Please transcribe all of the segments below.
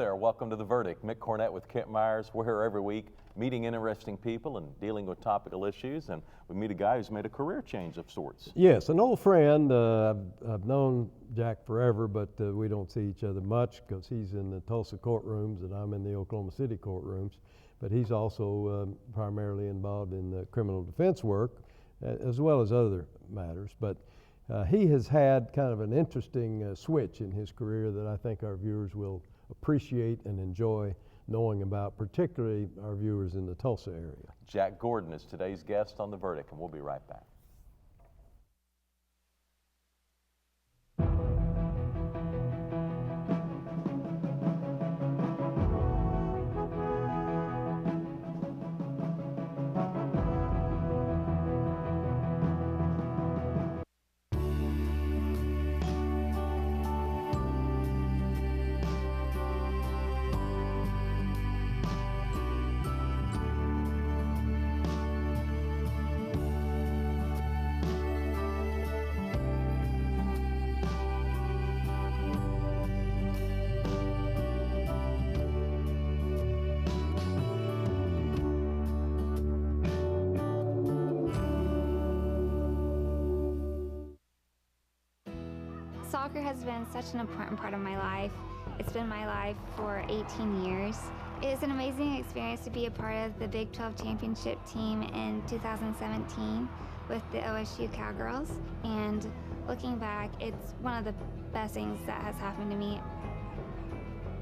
there, welcome to The Verdict. Mick Cornett with Kent Myers. We're here every week meeting interesting people and dealing with topical issues, and we meet a guy who's made a career change of sorts. Yes, an old friend. I've known Jack forever, but we don't see each other much because he's in the Tulsa courtrooms and I'm in the Oklahoma City courtrooms. But he's also primarily involved in criminal defense work as well as other matters. But he has had kind of an interesting switch in his career that I think our viewers will appreciate and enjoy knowing about, particularly our viewers in the Tulsa area. Jack Gordon is today's guest on The Verdict, and we'll be right back. Soccer has been such an important part of my life. It's been my life for 18 years. It is an amazing experience to be a part of the Big 12 championship team in 2017 with the OSU Cowgirls. And looking back, it's one of the best things that has happened to me.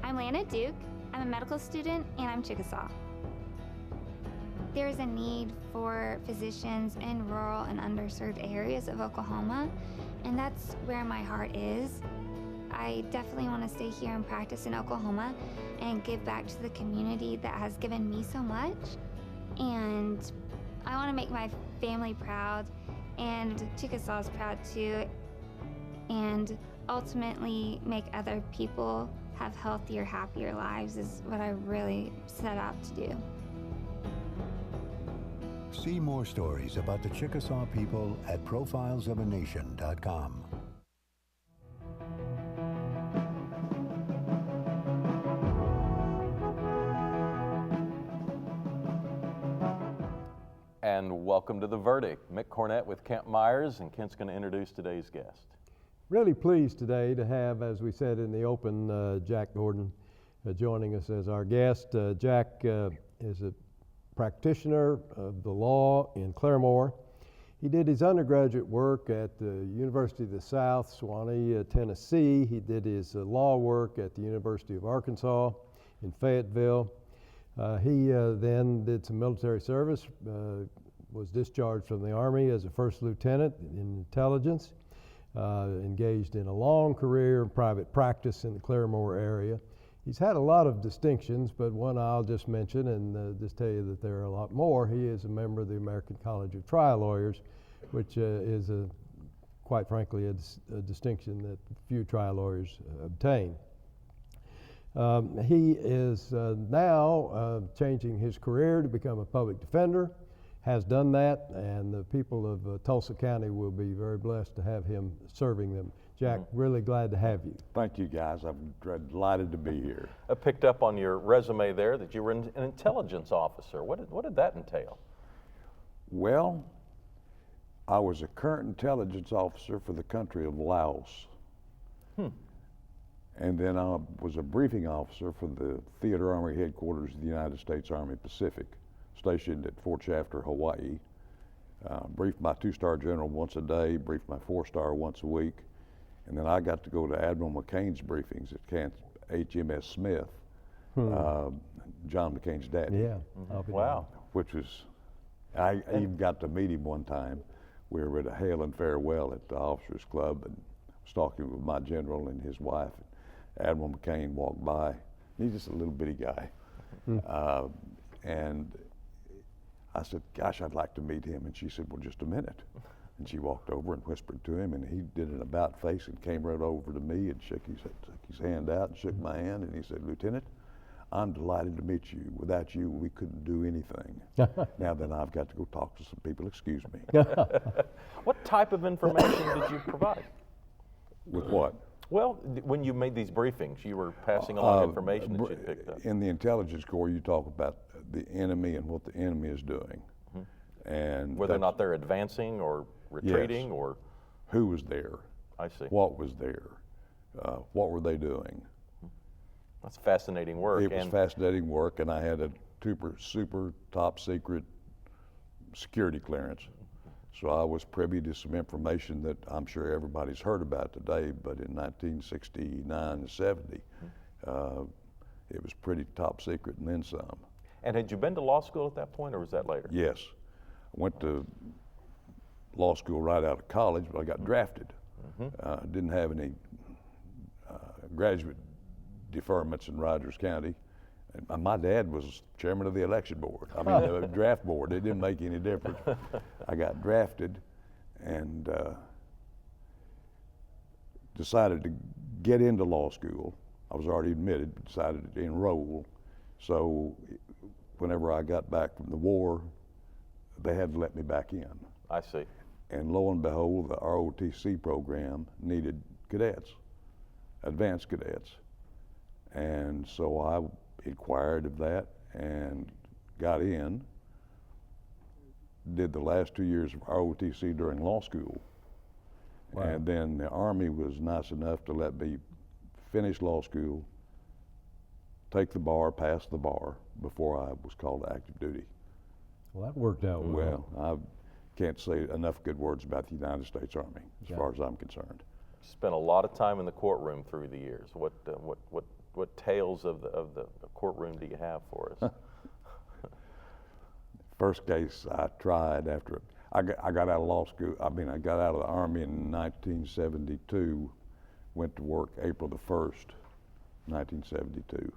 I'm Lana Duke, I'm a medical student, and I'm Chickasaw. There is a need for physicians in rural and underserved areas of Oklahoma, and that's where my heart is. I definitely want to stay here and practice in Oklahoma and give back to the community that has given me so much. And I want to make my family proud, and Chickasaw's proud too, and ultimately make other people have healthier, happier lives is what I really set out to do. See more stories about the Chickasaw people at profilesofanation.com. And welcome to The Verdict. Mick Cornett with Kent Myers, and Kent's going to introduce today's guest. Really pleased today to have, as we said in the open, Jack Gordon joining us as our guest. Jack is a practitioner of the law in Claremore. He did his undergraduate work at the University of the South, Sewanee, Tennessee. He did his law work at the University of Arkansas in Fayetteville. He then did some military service, was discharged from the Army as a first lieutenant in intelligence, engaged in a long career in private practice in the Claremore area. He's had a lot of distinctions, but one I'll just mention and just tell you that there are a lot more. He is a member of the American College of Trial Lawyers, which is, quite frankly, a distinction that few trial lawyers obtain. He is now changing his career to become a public defender, has done that, and the people of Tulsa County will be very blessed to have him serving them. Jack, really glad to have you. Thank you, guys. I'm delighted to be here. I picked up on your resume there that you were an intelligence officer. What did that entail? Well, I was a current intelligence officer for the country of Laos. And then I was a briefing officer for the Theater Army Headquarters of the United States Army Pacific, stationed at Fort Shafter, Hawaii. Briefed my two-star general once a day, briefed my four-star once a week. And then I got to go to Admiral McCain's briefings at HMS Smith, John McCain's daddy. Yeah. Wow. Which was, I even got to meet him one time. We were at a hail and farewell at the Officers Club, and was talking with my general and his wife. Admiral McCain walked by. He's just a little bitty guy. And I said, gosh, I'd like to meet him. And she said, well, just a minute. And she walked over and whispered to him, and he did an about face and came right over to me and shook his hand out and shook my hand, and he said, Lieutenant, I'm delighted to meet you. Without you, we couldn't do anything. Now then, I've got to go talk to some people, excuse me. What type of information did you provide? With what? Well, when you made these briefings, you were passing along information that you picked up. In the intelligence corps, you talk about the enemy and what the enemy is doing. And Whether or not they're advancing or retreating, or who was there, I see. what was there, what were they doing. That's fascinating work. It was fascinating work, and I had a super top secret security clearance. So I was privy to some information that I'm sure everybody's heard about today, but in 1969 and 70, it was pretty top secret and then some. And had you been to law school at that point, or was that later? Yes. I went to law school right out of college, but I got drafted. Didn't have any graduate deferments in Rogers County. And my dad was chairman of the election board. I mean, the draft board. It didn't make any difference. I got drafted and decided to get into law school. I was already admitted, but decided to enroll. So whenever I got back from the war, they had to let me back in. I see. And lo and behold, the ROTC program needed cadets, advanced cadets. And so I inquired of that and got in, did the last 2 years of ROTC during law school. Wow. And then the Army was nice enough to let me finish law school, take the bar, pass the bar before I was called to active duty. Well, that worked out well. Well, I can't say enough good words about the United States Army as far as I'm concerned. Spent a lot of time in the courtroom through the years. What tales of the courtroom do you have for us? First case I tried after I got out of law school. I got out of the Army in 1972. Went to work April the 1st, 1972.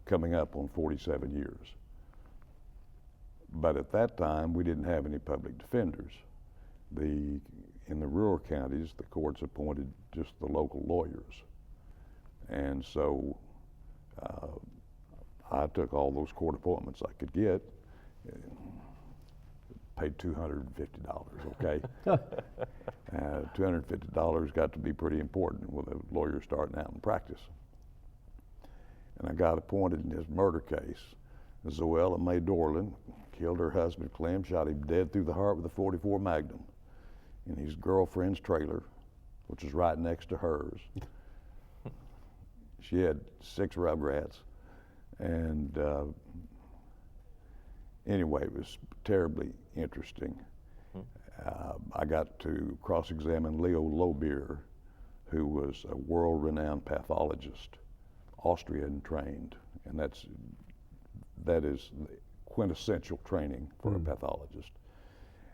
Coming up on 47 years. But at that time, we didn't have any public defenders. In the rural counties, the courts appointed just the local lawyers. And so I took all those court appointments I could get, paid $250, okay? $250 got to be pretty important with a lawyer starting out in practice. And I got appointed in this murder case. Zoella Mae Dorland killed her husband, Clem, shot him dead through the heart with a .44 Magnum in his girlfriend's trailer, which was right next to hers. She had 6 rugrats, and anyway, it was terribly interesting. I got to cross-examine Leo Lobier, who was a world-renowned pathologist, Austrian trained, and that is quintessential training for a pathologist.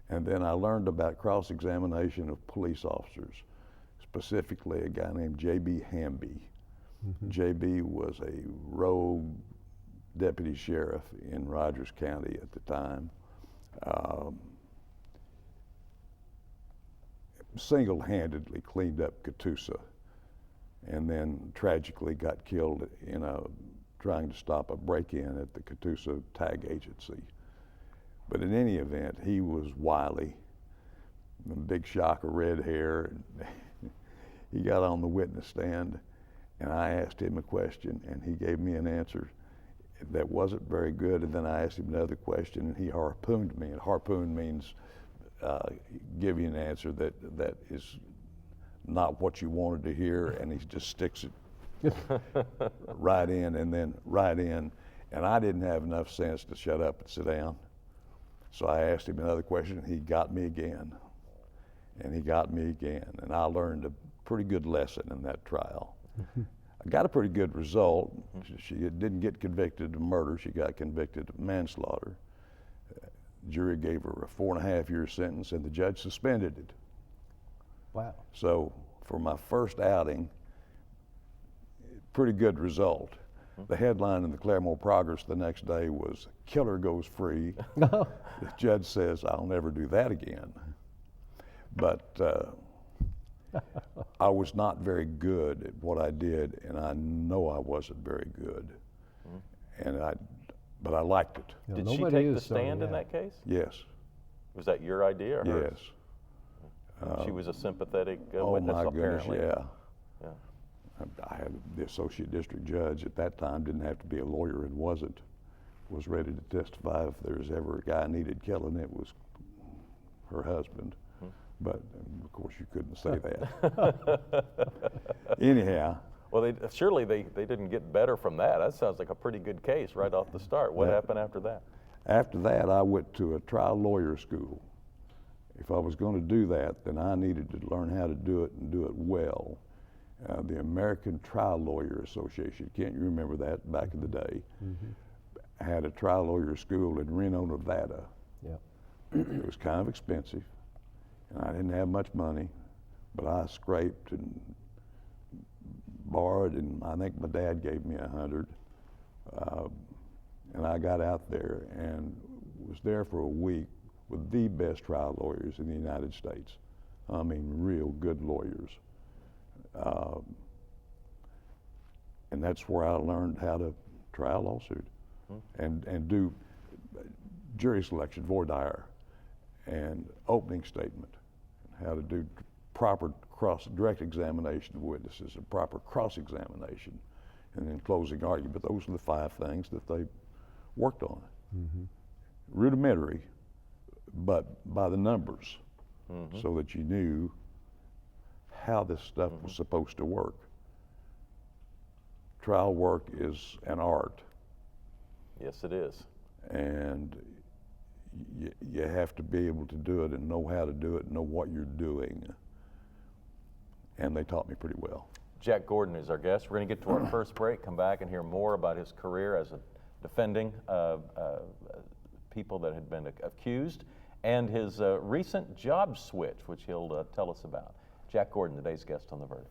And then I learned about cross-examination of police officers, specifically a guy named J.B. Hamby. J.B. was a rogue deputy sheriff in Rogers County at the time. Single-handedly cleaned up Catoosa, and then tragically got killed in trying to stop a break-in at the Catoosa Tag Agency. But in any event, he was wily, a big shock of red hair. And he got on the witness stand, and I asked him a question, and he gave me an answer that wasn't very good. And then I asked him another question, and he harpooned me. And harpoon means give you an answer that is not what you wanted to hear, and he just sticks it right in and then right in. And I didn't have enough sense to shut up and sit down. So I asked him another question, and he got me again. And he got me again. And I learned a pretty good lesson in that trial. I got a pretty good result. She didn't get convicted of murder. She got convicted of manslaughter. Jury gave her a 4.5-year sentence, and the judge suspended it. Wow. So for my first outing, pretty good result. The headline in the Claremore Progress the next day was, "Killer goes free." The judge says, "I'll never do that again." But I was not very good at what I did, and I know I wasn't very good. But I liked it. Yeah, Did she take the stand in that case? Yes. Was that your idea or hers? Yes. She was a sympathetic Oh witness, my goodness, apparently. yeah. I had the associate district judge at that time, didn't have to be a lawyer and was ready to testify if there was ever a guy needed killing, it was her husband. But of course you couldn't say that. Anyhow. Well, surely they didn't get better from that. That sounds like a pretty good case right off the start. What happened after that? After that, I went to a trial lawyer school. If I was going to do that, then I needed to learn how to do it and do it well. The American Trial Lawyer Association, can't you remember that back in the day, had a trial lawyer school in Reno, Nevada. Yeah. It was kind of expensive, and I didn't have much money, but I scraped and borrowed, and I think my dad gave me $100. And I got out there and was there for a week with the best trial lawyers in the United States. I mean, real good lawyers. And that's where I learned how to try a lawsuit and do jury selection, voir dire, and opening statement, and how to do proper direct examination of witnesses and proper cross-examination, and then closing argument. Those are the 5 things that they worked on. Rudimentary, but by the numbers, so that you knew how this stuff was supposed to work. Trial work is an art. Yes, it is. And you have to be able to do it and know how to do it and know what you're doing. And they taught me pretty well. Jack Gordon is our guest. We're going to get to our first break, come back and hear more about his career as a defending people that had been accused, and his recent job switch, which he'll tell us about. Jack Gordon, today's guest on The Verdict.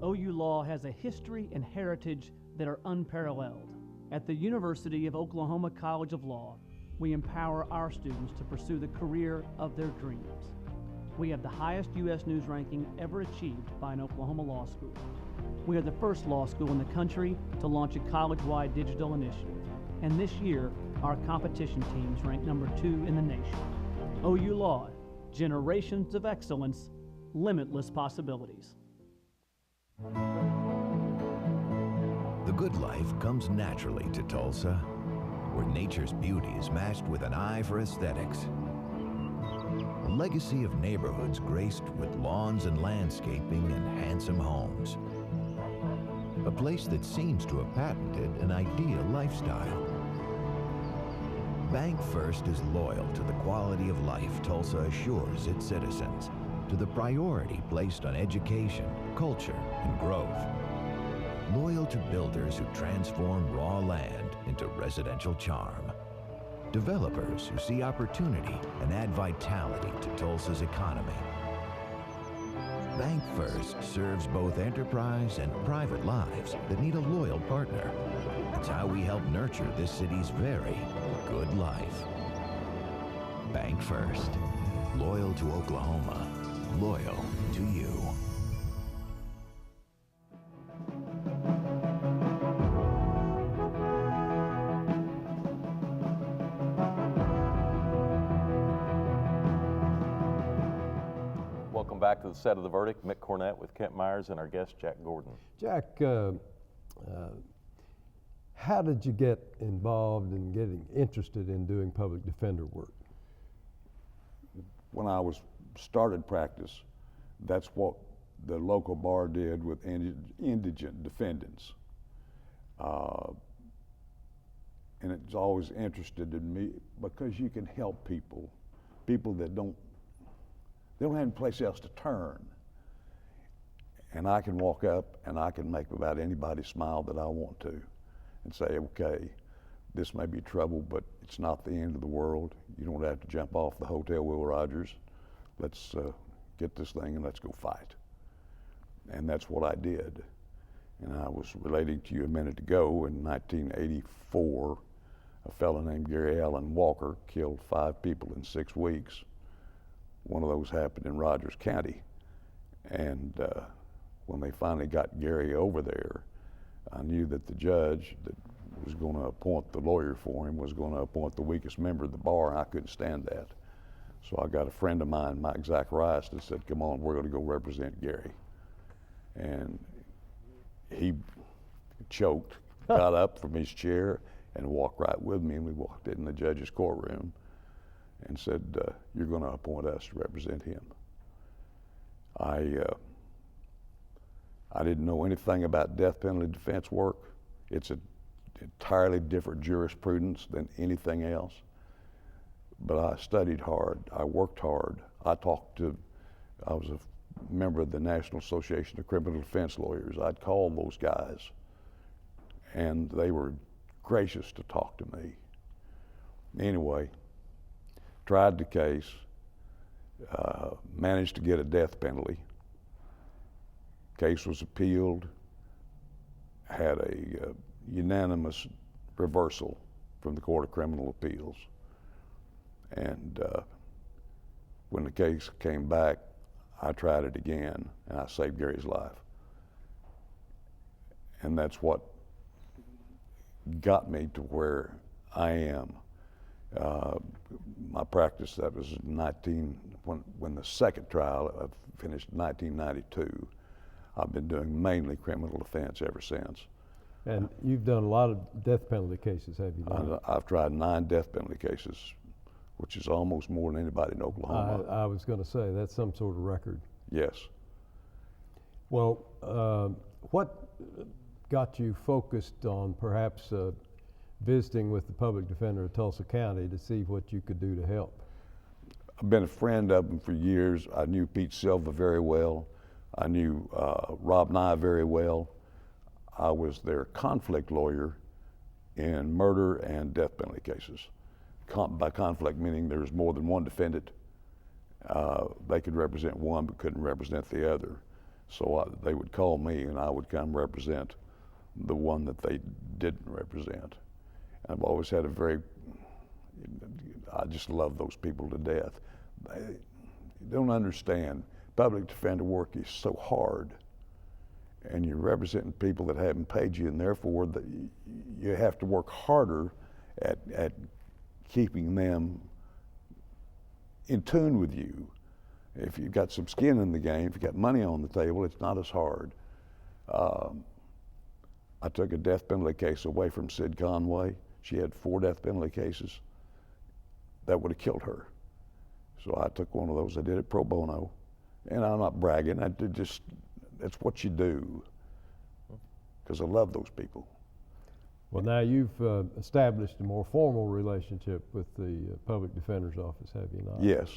OU Law has a history and heritage that are unparalleled. At the University of Oklahoma College of Law, we empower our students to pursue the career of their dreams. We have the highest U.S. News ranking ever achieved by an Oklahoma law school. We are the first law school in the country to launch a college-wide digital initiative. And this year, our competition teams rank number 2 in the nation. OU Law, generations of excellence, limitless possibilities. The good life comes naturally to Tulsa, where nature's beauty is matched with an eye for aesthetics. A legacy of neighborhoods graced with lawns and landscaping and handsome homes. A place that seems to have patented an ideal lifestyle. Bank First is loyal to the quality of life Tulsa assures its citizens, to the priority placed on education, culture, and growth. Loyal to builders who transform raw land into residential charm. Developers who see opportunity and add vitality to Tulsa's economy. Bank First serves both enterprise and private lives that need a loyal partner. It's how we help nurture this city's very good life. Bank First. Loyal to Oklahoma. Loyal to you. Welcome back to the set of The Verdict. Mick Cornett with Kent Myers and our guest, Jack Gordon. Jack, how did you get involved in getting interested in doing public defender work? When I started practice, that's what the local bar did with indigent defendants. And it's always interested in me because you can help people that don't have any place else to turn. And I can walk up and I can make about anybody smile that I want to and say, okay, this may be trouble, but it's not the end of the world. You don't have to jump off the Hotel Will Rogers. Let's get this thing and let's go fight. And that's what I did. And I was relating to you a minute ago, in 1984, a fellow named Gary Allen Walker killed 5 people in 6 weeks. One of those happened in Rogers County. And when they finally got Gary over there, I knew that the judge that was going to appoint the lawyer for him was going to appoint the weakest member of the bar, and I couldn't stand that. So I got a friend of mine, Mike Zacharias, that said, come on, we're going to go represent Gary. And he choked, got up from his chair, and walked right with me, and we walked in the judge's courtroom and said, you're going to appoint us to represent him. I didn't know anything about death penalty defense work. It's an entirely different jurisprudence than anything else. But I studied hard, I worked hard. I was a member of the National Association of Criminal Defense Lawyers. I'd call those guys, and they were gracious to talk to me. Anyway, tried the case, managed to get a death penalty. Case was appealed, had a unanimous reversal from the Court of Criminal Appeals. And when the case came back, I tried it again, and I saved Gary's life. And that's what got me to where I am. My practice, that was when the second trial I finished in 1992. I've been doing mainly criminal defense ever since. And you've done a lot of death penalty cases, have you not? I've tried 9 death penalty cases, which is almost more than anybody in Oklahoma. I was going to say, that's some sort of record. Yes. Well, what got you focused on perhaps visiting with the public defender of Tulsa County to see what you could do to help? I've been a friend of them for years. I knew Pete Silva very well. I knew Rob Nye very well. I was their conflict lawyer in murder and death penalty cases. By conflict, meaning there's more than one defendant. They could represent one but couldn't represent the other. So they would call me and I would come represent the one that they didn't represent. I've always had I just love those people to death. They don't understand. Public defender work is so hard, and you're representing people that haven't paid you, and therefore you have to work harder at keeping them in tune with you. If you've got some skin in the game, if you've got money on the table, it's not as hard. I took a death penalty case away from Sid Conway. She had 4 death penalty cases. That would have killed her. So I took one of those. I did it pro bono. And I'm not bragging. That's what you do. Because I love those people. Well, now you've established a more formal relationship with the public defender's office, have you not? Yes.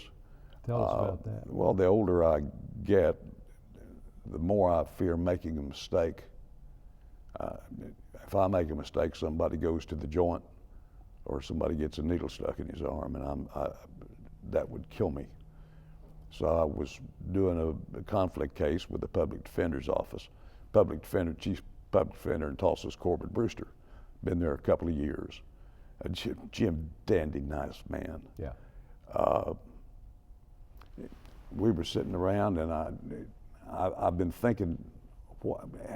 Tell us about that. Well, the older I get, the more I fear making a mistake. If I make a mistake, somebody goes to the joint or somebody gets a needle stuck in his arm, and that would kill me. So I was doing a conflict case with the public defender's office. Chief public defender in Tulsa is Corbin Brewster. Been there a couple of years. Jim, dandy, nice man. Yeah. We were sitting around, and I've been thinking,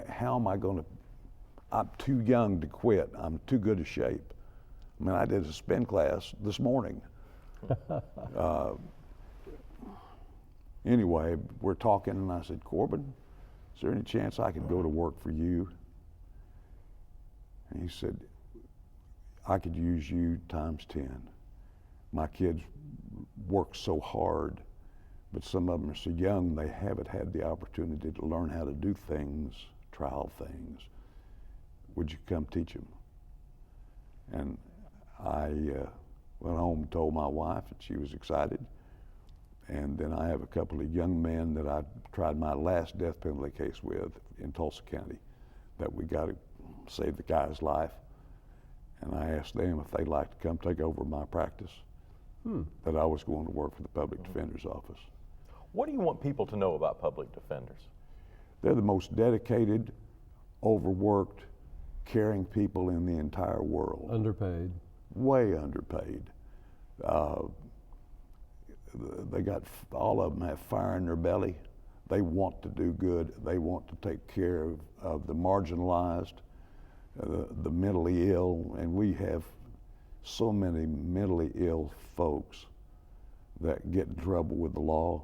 how am I going to? I'm too young to quit. I'm too good a shape. I mean, I did a spin class this morning. Anyway, we're talking, and I said, Corbin, is there any chance I could go to work for you? And he said, I could use you times 10. My kids work so hard, but some of them are so young, they haven't had the opportunity to learn how to do things, trial things. Would you come teach them? And I went home and told my wife, and she was excited. And then I have a couple of young men that I tried my last death penalty case with in Tulsa County that we got to save the guy's life. And I asked them if they'd like to come take over my practice, that I was going to work for the public defender's office. What do you want people to know about public defenders? They're the most dedicated, overworked, caring people in the entire world. Underpaid. Way underpaid. They got, all of them have fire in their belly. They want to do good. They want to take care of the marginalized, the mentally ill, and we have so many mentally ill folks that get in trouble with the law.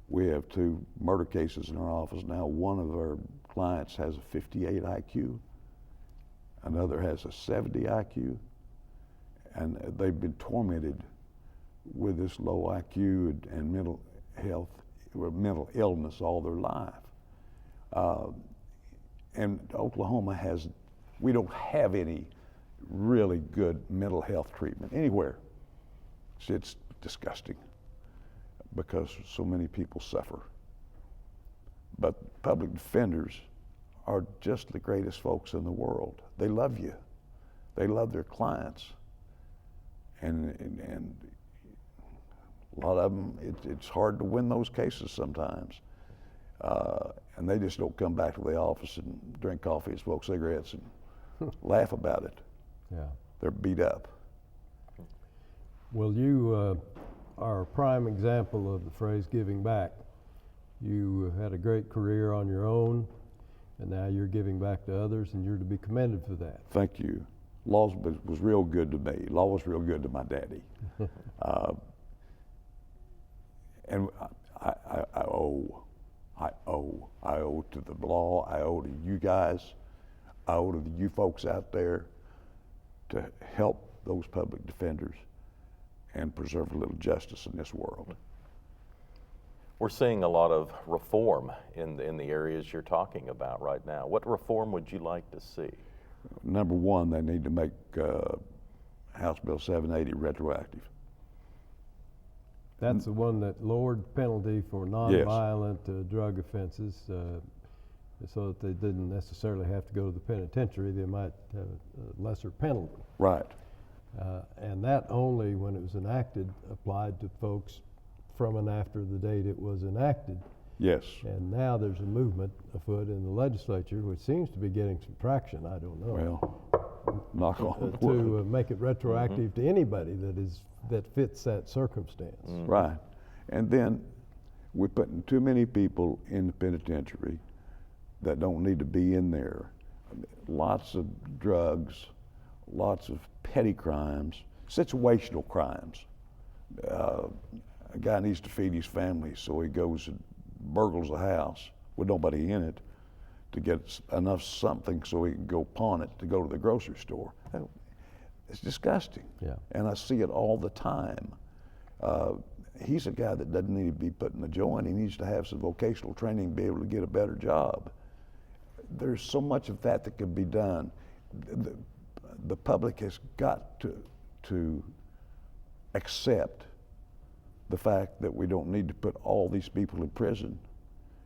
We have 2 murder cases in our office now. One of our clients has a 58 IQ, another has a 70 IQ, and they've been tormented with this low IQ and mental health or mental illness all their life. And Oklahoma we don't have any really good mental health treatment anywhere. It's disgusting because so many people suffer. But public defenders are just the greatest folks in the world. They love you. They love their clients. And a lot of them, it's hard to win those cases sometimes. And they just don't come back to the office and drink coffee and smoke cigarettes and laugh about it. Yeah. They're beat up. Well, you are a prime example of the phrase giving back. You had a great career on your own, and now you're giving back to others, and you're to be commended for that. Thank you. Law was real good to me. Law was real good to my daddy. And I owe to the law, I owe to you guys, I owe to you folks out there to help those public defenders and preserve a little justice in this world. We're seeing a lot of reform in the areas you're talking about right now. What reform would you like to see? Number one, they need to make House Bill 780 retroactive. That's the one that lowered penalty for nonviolent drug offenses, so that they didn't necessarily have to go to the penitentiary. They might have a lesser penalty. Right. And that only, when it was enacted, applied to folks from and after the date it was enacted. Yes. And now there's a movement afoot in the legislature, which seems to be getting some traction, I don't know. Well, knock on to wood. make it retroactive to anybody that fits that circumstance. Right. And then we're putting too many people in the penitentiary that don't need to be in there. Lots of drugs, lots of petty crimes, situational crimes. A guy needs to feed his family, so he goes and burgles a house with nobody in it to get enough something so he can go pawn it to go to the grocery store. It's disgusting. Yeah. And I see it all the time. He's a guy that doesn't need to be put in the joint. He needs to have some vocational training, be able to get a better job. There's so much of that could be done. The public has got to accept the fact that we don't need to put all these people in prison.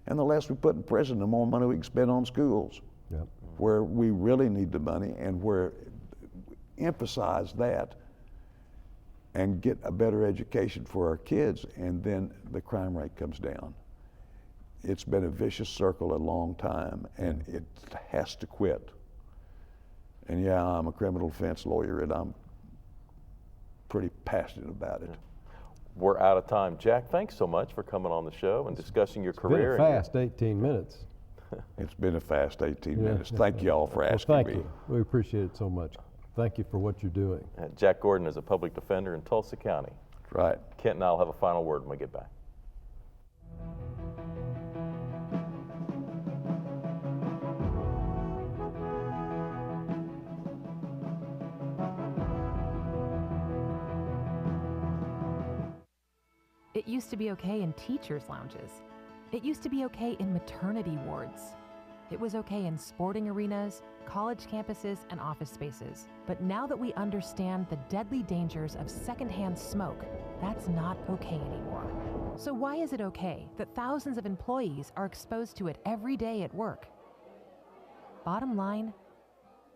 And the less we put in prison, the more money we can spend on schools, Yep. where we really need the money and where emphasize that and get a better education for our kids, and then the crime rate comes down. It's been a vicious circle a long time, and it has to quit. And yeah, I'm a criminal defense lawyer, and I'm pretty passionate about it. We're out of time. Jack, thanks so much for coming on the show and discussing your career. It's been a fast 18 minutes. It's been a fast 18 Yeah. minutes. Thank you all for asking Well, me. thank you. We appreciate it so much. Thank you for what you're doing. Jack Gordon is a public defender in Tulsa County. Right. Kent and I will have a final word when we get back. It used to be okay in teachers' lounges. It used to be okay in maternity wards. It was okay in sporting arenas, college campuses, and office spaces. But now that we understand the deadly dangers of secondhand smoke, that's not okay anymore. So why is it okay that thousands of employees are exposed to it every day at work? Bottom line,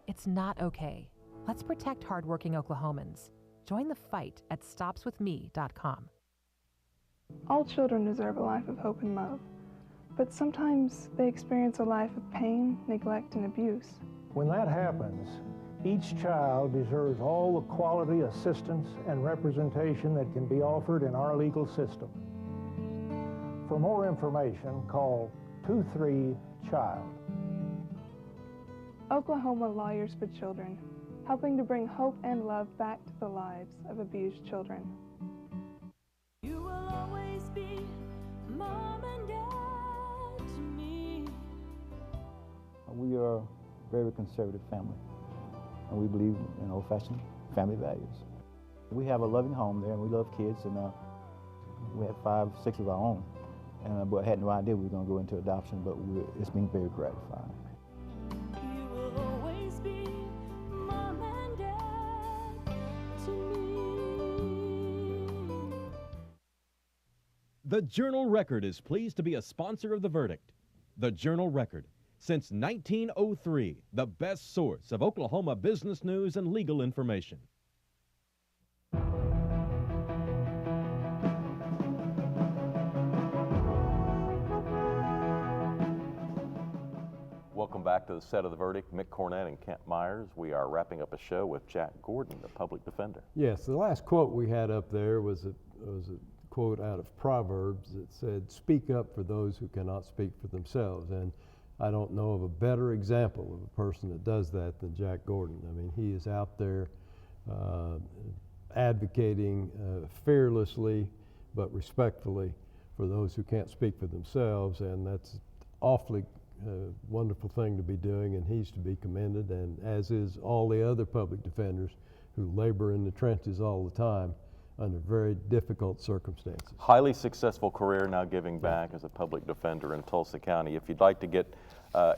it's not okay. Let's protect hardworking Oklahomans. Join the fight at stopswithme.com. All children deserve a life of hope and love, but sometimes they experience a life of pain, neglect, and abuse. When that happens, each child deserves all the quality assistance and representation that can be offered in our legal system. For more information, call 23-CHILD. Oklahoma Lawyers for Children, helping to bring hope and love back to the lives of abused children. You will always be mom and dad to me. We are a very conservative family, and we believe in old-fashioned family values. We have a loving home there, and we love kids, and we have 5, 6 of our own. But I had no idea we were going to go into adoption, but it's been very gratifying. You will always be mom and dad to me. The Journal-Record is pleased to be a sponsor of The Verdict. The Journal-Record, since 1903, the best source of Oklahoma business news and legal information. Welcome back to the set of The Verdict. Mick Cornett and Kent Myers. We are wrapping up a show with Jack Gordon, the public defender. Yes, the last quote we had up there was a quote out of Proverbs that said, "Speak up for those who cannot speak for themselves." And I don't know of a better example of a person that does that than Jack Gordon. I mean, he is out there advocating fearlessly but respectfully for those who can't speak for themselves, and that's awfully wonderful thing to be doing, and he's to be commended, and as is all the other public defenders who labor in the trenches all the time under very difficult circumstances. Highly successful career, now giving back as a public defender in Tulsa County. If you'd like to get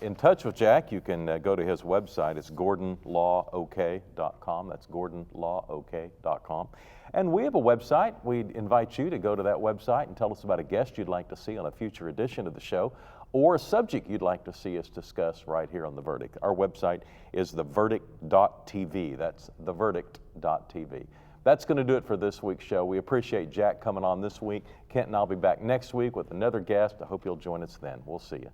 in touch with Jack, you can go to his website. It's gordonlawok.com. That's gordonlawok.com. And we have a website. We'd invite you to go to that website and tell us about a guest you'd like to see on a future edition of the show, or a subject you'd like to see us discuss right here on The Verdict. Our website is theverdict.tv. That's theverdict.tv. That's going to do it for this week's show. We appreciate Jack coming on this week. Kent and I'll be back next week with another guest. I hope you'll join us then. We'll see you.